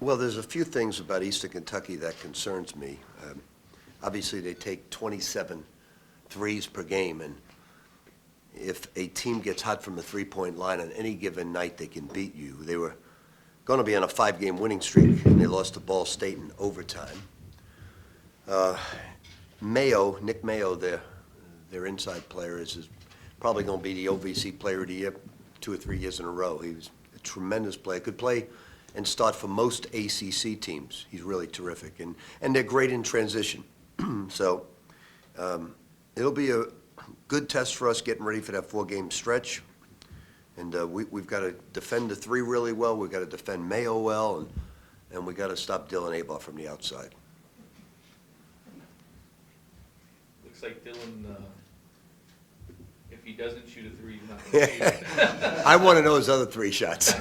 Well, there's a few things about Eastern Kentucky that concerns me. Obviously, they take 27 threes per game, and if a team gets hot from the three-point line on any given night, they can beat you. They were going to be on a 5-game winning streak, and they lost to Ball State in overtime. Nick Mayo, their inside player, is probably going to be the OVC Player of the Year 2 or 3 years in a row. He was a tremendous player. Could play and start for most ACC teams. He's really terrific, and they're great in transition. So it'll be a good test for us getting ready for that 4-game stretch. And we've got to defend the three really well. We've got to defend Mayo well, and we've got to stop Dylan Abar from the outside. Looks like Dylan, if he doesn't shoot a three, he's not going to shoot it. I want to know his other 3 shots.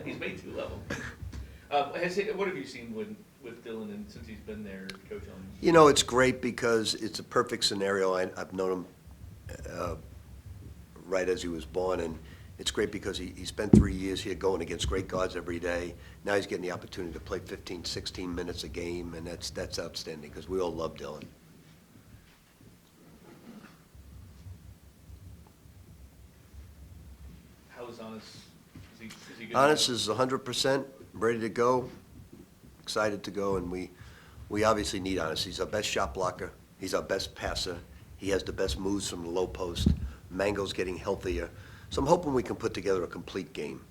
He's made 2 of them. What have you seen with Dylan and since he's been there, Coach Owens? You know, it's great because it's a perfect scenario. I've known him right as he was born, and it's great because he spent 3 years here going against great guards every day. Now he's getting the opportunity to play 15, 16 minutes a game, and that's outstanding because we all love Dylan. How is Honest? Is he good? Honest is 100%, ready to go, excited to go, and we obviously need Honest. He's our best shot blocker. He's our best passer. He has the best moves from the low post. Mango's getting healthier. So I'm hoping we can put together a complete game.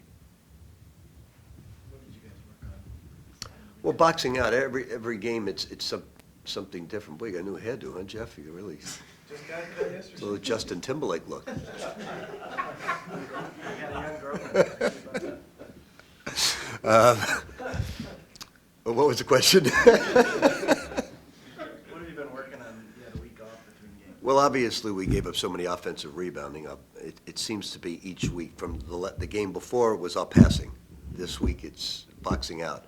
What did you guys work on? Well, boxing out, every game it's something different. Boy, you got a new hairdo, huh, Jeff? You really, Just got it done it's a yesterday. little Justin Timberlake look. I got a young girlfriend. What was the question? What have you been working on? You had a week off between games. Well, obviously, we gave up so many offensive rebounding. It seems to be each week. From the game before, it was our passing. This week, it's boxing out.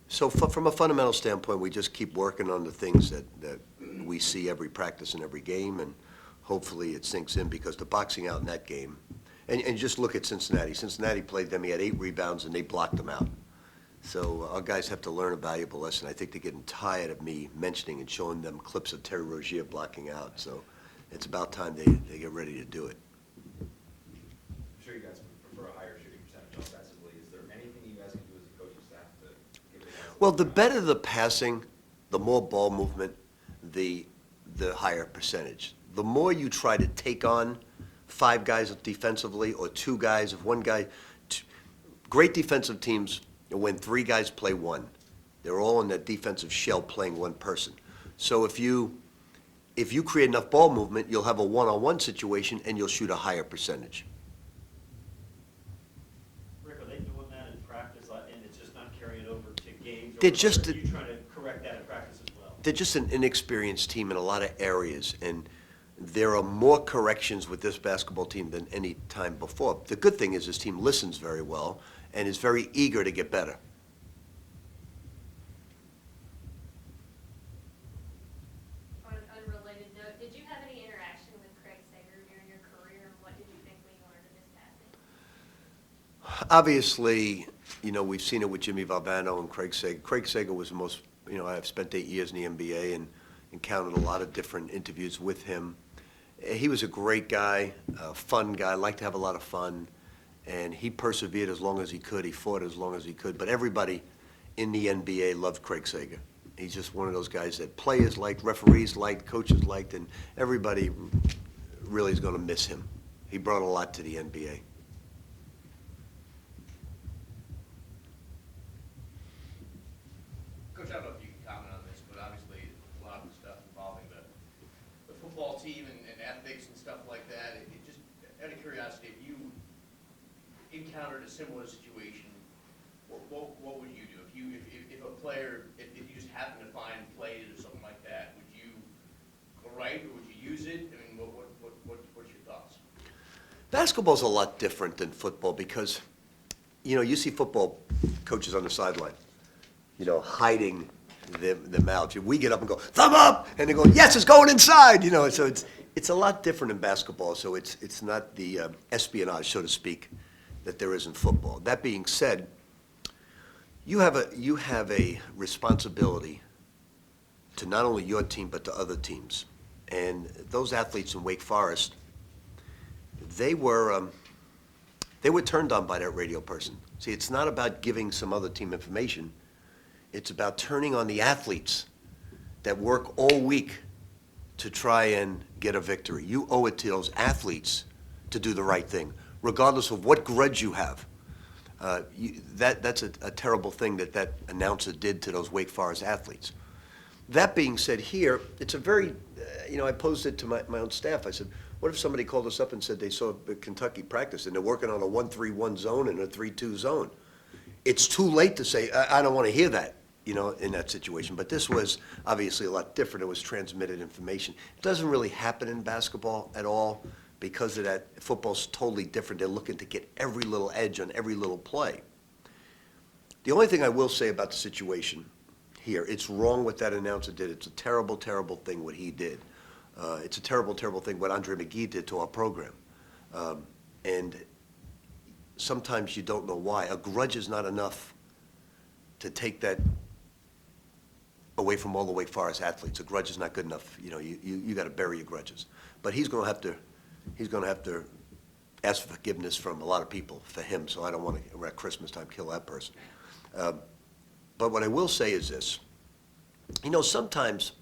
So from a fundamental standpoint, we just keep working on the things that we see every practice and every game, and hopefully it sinks in because the boxing out in that game, and just look at Cincinnati. Cincinnati played them. He had 8 rebounds, and they blocked them out. So our guys have to learn a valuable lesson. I think they're getting tired of me mentioning and showing them clips of Terry Rozier blocking out. So it's about time they get ready to do it. I'm sure you guys prefer a higher shooting percentage offensively. Is there anything you guys can do as a coaching staff to give the guys? Well, the better the passing, the more ball movement, the higher percentage. The more you try to take on 5 guys defensively or 2 guys, if one guy, great defensive teams, when 3 guys play 1, they're all in that defensive shell playing 1 person. So if you create enough ball movement, you'll have a one-on-one situation and you'll shoot a higher percentage. Rick, are they doing that in practice and it's just not carrying over to games? They're Or just are you trying to correct that in practice as well? They're just an inexperienced team in a lot of areas, and there are more corrections with this basketball team than any time before. The good thing is this team listens very well and is very eager to get better. On an unrelated note, did you have any interaction with Craig Sager during your career, and what did you think when you learned of his passing? Obviously, you know, we've seen it with Jimmy Valvano and Craig Sager. Craig Sager was the most, you know, I've spent 8 years in the NBA and encountered a lot of different interviews with him. He was a great guy, a fun guy, liked to have a lot of fun, and he persevered as long as he could. He fought as long as he could. But everybody in the NBA loved Craig Sager. He's just one of those guys that players liked, referees liked, coaches liked, and everybody really is going to miss him. He brought a lot to the NBA. Coach, I don't know if you can comment on this, but obviously a lot of the stuff involving the football team and ethics and stuff like that. It just, out of curiosity, if you encountered a similar situation, what would you do? If a player, if you just happen to find plays or something like that, would you go right or would you use it? I mean, what's your thoughts? Basketball's a lot different than football because, you know, you see football coaches on the sideline, you know, hiding them out. We get up and go, thumb up, and they go, yes, it's going inside, you know. So it's a lot different in basketball. So it's not the espionage, so to speak, that there is in football. That being said, you have a responsibility to not only your team, but to other teams. And those athletes in Wake Forest, they were turned on by that radio person. See, it's not about giving some other team information. It's about turning on the athletes that work all week to try and get a victory. You owe it to those athletes to do the right thing, regardless of what grudge you have. That's a terrible thing that announcer did to those Wake Forest athletes. That being said, here, it's a very, I posed it to my own staff. I said, what if somebody called us up and said they saw Kentucky practice and they're working on a 1-3-1 zone and a 3-2 zone? It's too late to say, I don't want to hear that, in that situation. But this was obviously a lot different. It was transmitted information. It doesn't really happen in basketball at all because of that. Football's totally different. They're looking to get every little edge on every little play. The only thing I will say about the situation here, it's wrong what that announcer did. It's a terrible, terrible thing what he did. It's a terrible, terrible thing what Andre McGee did to our program. And sometimes you don't know why. A grudge is not enough to take that away from all the Wake Forest athletes. A grudge is not good enough. You got to bury your grudges. But he's going to have to ask for forgiveness from a lot of people for him. So I don't want to at Christmas time kill that person. But what I will say is this. Sometimes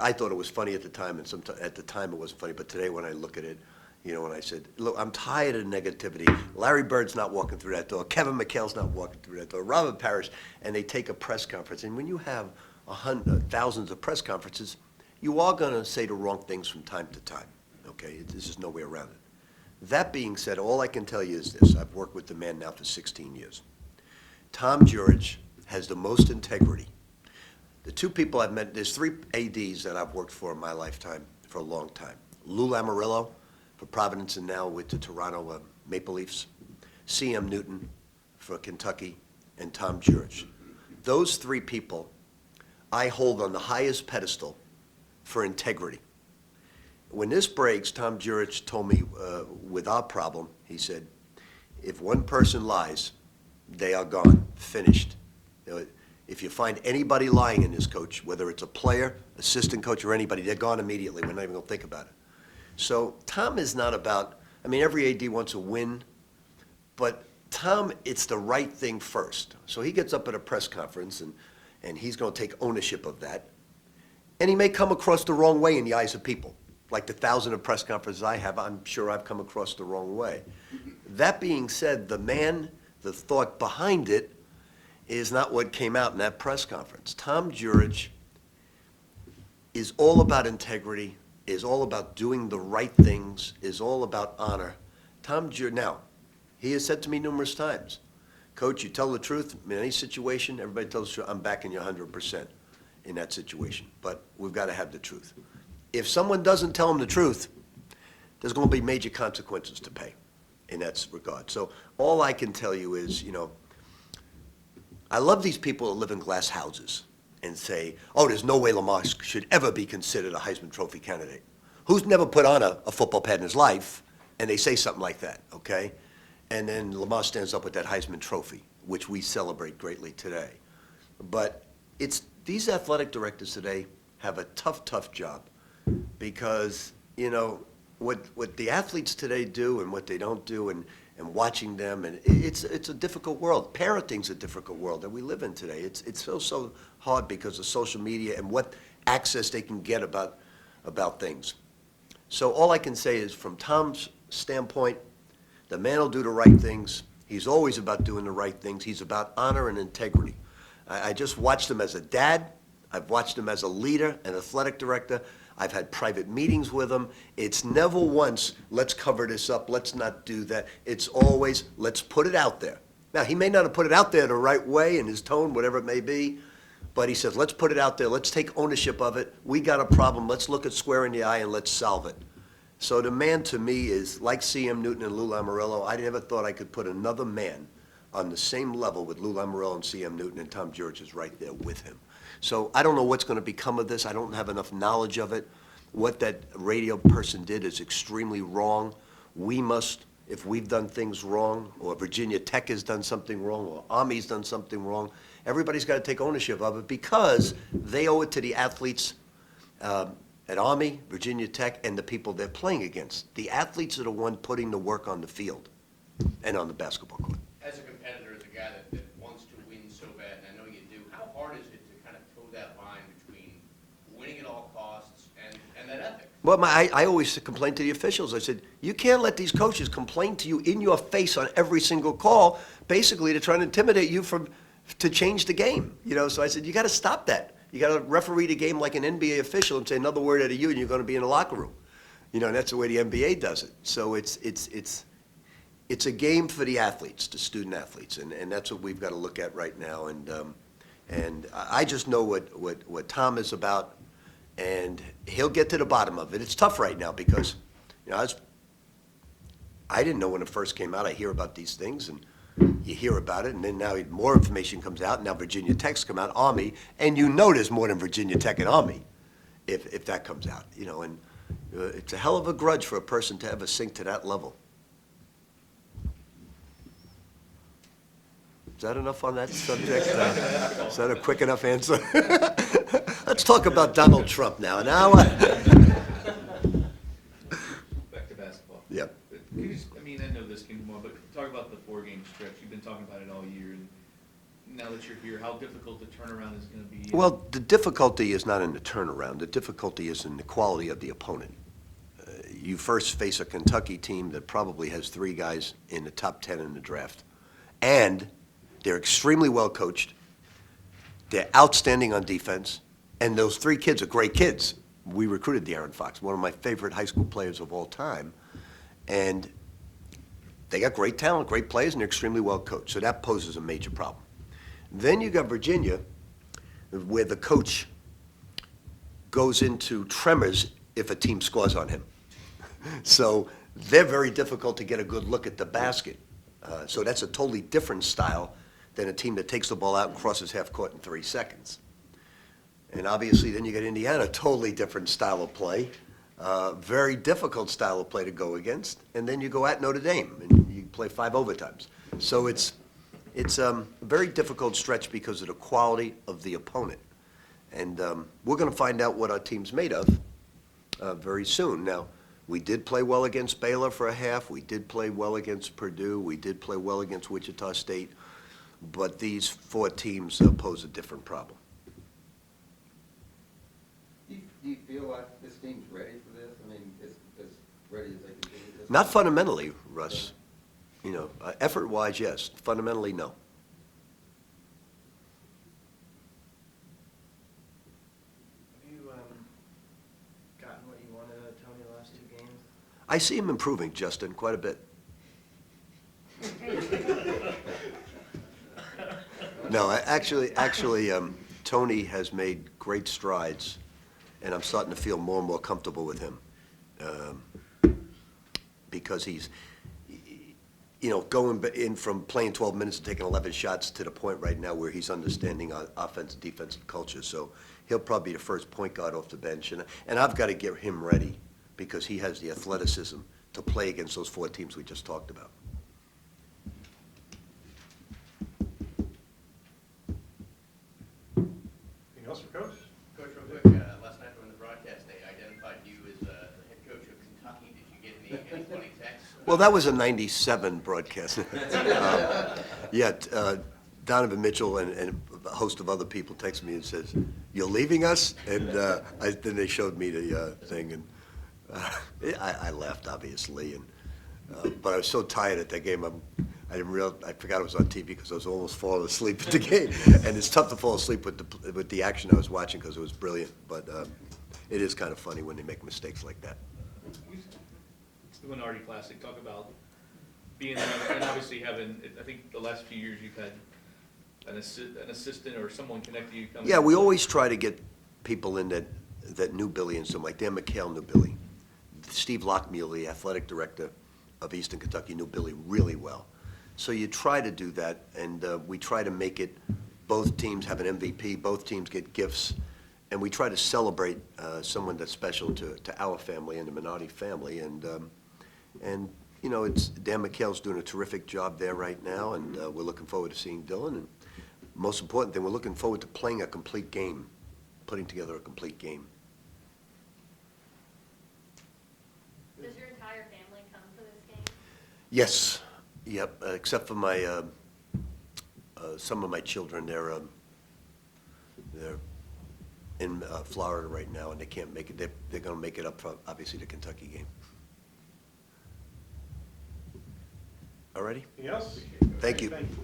I thought it was funny at the time, and at the time it wasn't funny. But today when I look at it, when I said, look, I'm tired of negativity. Larry Bird's not walking through that door. Kevin McHale's not walking through that door. Robert Parrish, and they take a press conference. And when you have thousands of press conferences, you are going to say the wrong things from time to time. Okay, there's just no way around it. That being said, all I can tell you is this. I've worked with the man now for 16 years. Tom Jurich has the most integrity. The two people I've met, there's 3 ADs that I've worked for in my lifetime for a long time. Lou Lamoriello for Providence and now with the Toronto Maple Leafs. C.M. Newton for Kentucky, and Tom Jurich. Those 3 people I hold on the highest pedestal for integrity. When this breaks, Tom Jurich told me with our problem, he said, if one person lies, they are gone, finished. If you find anybody lying in this, coach, whether it's a player, assistant coach, or anybody, they're gone immediately. We're not even going to think about it. So Tom is not about, every AD wants to win, but Tom, it's the right thing first. So he gets up at a press conference, and he's going to take ownership of that. And he may come across the wrong way in the eyes of people. Like the 1,000 of press conferences I have, I'm sure I've come across the wrong way. That being said, the thought behind it is not what came out in that press conference. Tom Jurich is all about integrity, is all about doing the right things, is all about honor. Tom Jurich, now, he has said to me numerous times, Coach, you tell the truth in any situation, everybody tells the truth, I'm backing you 100% in that situation. But we've got to have the truth. If someone doesn't tell him the truth, there's going to be major consequences to pay in that regard. So all I can tell you is, I love these people that live in glass houses and say, oh, there's no way Lamar should ever be considered a Heisman Trophy candidate. Who's never put on a football pad in his life, and they say something like that, okay? And then Lamar stands up with that Heisman Trophy, which we celebrate greatly today. But these athletic directors today have a tough, tough job because, what the athletes today do and what they don't do and watching them, and it's a difficult world. Parenting's a difficult world that we live in today. It's so hard because of social media and what access they can get about things. So all I can say is from Tom's standpoint, the man will do the right things. He's always about doing the right things. He's about honor and integrity. I just watched him as a dad. I've watched him as a leader, an athletic director. I've had private meetings with him. It's never once, let's cover this up, let's not do that. It's always, let's put it out there. Now, he may not have put it out there the right way in his tone, whatever it may be, but he says, let's put it out there, let's take ownership of it. We got a problem, let's look it square in the eye and let's solve it. So the man to me is like C.M. Newton and Lou Lamoriello. I never thought I could put another man on the same level with Lou Lamoriello and C.M. Newton, and Tom Jurich is right there with him. So I don't know what's going to become of this. I don't have enough knowledge of it. What that radio person did is extremely wrong. We must if we've done things wrong, or Virginia Tech has done something wrong, or Army's done something wrong, everybody's got to take ownership of it because they owe it to the athletes at Army, Virginia Tech, and the people they're playing against. The athletes are the one putting the work on the field and on the basketball court. As a competitor, as a guy that wants to win so bad, and I know you do, how hard is it to kind of toe that line between winning at all costs and that ethic? Well, I always complain to the officials. I said, you can't let these coaches complain to you in your face on every single call, basically to try and intimidate you to change the game. So I said, you got to stop that. You got to referee the game like an NBA official and say another word out of you, and you're going to be in the locker room. And that's the way the NBA does it. So it's a game for the athletes, the student athletes, and that's what we've got to look at right now. And I just know what Tom is about. And he'll get to the bottom of it. It's tough right now because, I didn't know when it first came out. I hear about these things, and you hear about it, and then now more information comes out. Now Virginia Tech's come out, Army, and there's more than Virginia Tech and Army, if that comes out. And it's a hell of a grudge for a person to ever sink to that level. Is that enough on that subject? Is that a quick enough answer? Let's talk about Donald Trump now. Back to basketball. Yep. I know this came more, but talk about the 4-game stretch. You've been talking about it all year, and now that you're here, how difficult the turnaround is going to be? Well, the difficulty is not in the turnaround. The difficulty is in the quality of the opponent. You first face a Kentucky team that probably has 3 guys in the top 10 in the draft, and they're extremely well coached. They're outstanding on defense, and those 3 kids are great kids. We recruited De'Aaron Fox, one of my favorite high school players of all time, and they got great talent, great players, and they're extremely well coached. So that poses a major problem. Then you got Virginia, where the coach goes into tremors if a team scores on him. So they're very difficult to get a good look at the basket. So that's a totally different style than a team that takes the ball out and crosses half court in 3 seconds. And obviously then you get Indiana, totally different style of play, very difficult style of play to go against. And then you go at Notre Dame and you play 5 overtimes. So it's a very difficult stretch because of the quality of the opponent. And we're going to find out what our team's made of very soon. Now, we did play well against Baylor for a half. We did play well against Purdue. We did play well against Wichita State. But these 4 teams pose a different problem. Do you feel like this team's ready for this? I mean, as ready as they can be at this Not point? fundamentally, Russ. Effort-wise, yes. Fundamentally, no. Have you gotten what you wanted out of Tony the last 2 games? I see him improving, Justin, quite a bit. No, Tony has made great strides, and I'm starting to feel more and more comfortable with him because he's, going in from playing 12 minutes and taking 11 shots to the point right now where he's understanding offensive, defensive culture. So he'll probably be the first point guard off the bench, and I've got to get him ready because he has the athleticism to play against those 4 teams we just talked about. Anything else for Coach? Coach, real quick, last night during the broadcast, they identified you as the head coach of Kentucky. Did you get any funny texts? Well, that was a 97 broadcast. Donovan Mitchell and a host of other people text me and says, "You're leaving us?" And then they showed me the thing, and I laughed, obviously. But I was so tired at that game, I forgot it was on TV because I was almost falling asleep at the game. And it's tough to fall asleep with the action I was watching because it was brilliant. But it is kind of funny when they make mistakes like that. It's the Minority Classic. Talk about being there and obviously having, I think the last few years you've had an assistant or someone connect to you. Yeah, we always try to get people in that knew Billy and some, like Dan McHale knew Billy. Steve Lockmuir, the athletic director of Eastern Kentucky, knew Billy really well. So you try to do that, and we try to make it, both teams have an MVP, both teams get gifts, and we try to celebrate someone that's special to our family and the Minotti family, and you know, it's, Dan McHale's doing a terrific job there right now, and we're looking forward to seeing Dylan. And most important thing, we're looking forward to playing a complete game, putting together a complete game. Does your entire family come for this game? Yes, yep, except for my, some of my children, they're in Florida right now, and they can't make it. They're gonna make it up for, obviously, the Kentucky game. All righty? Anything else? Thank you. Thank you.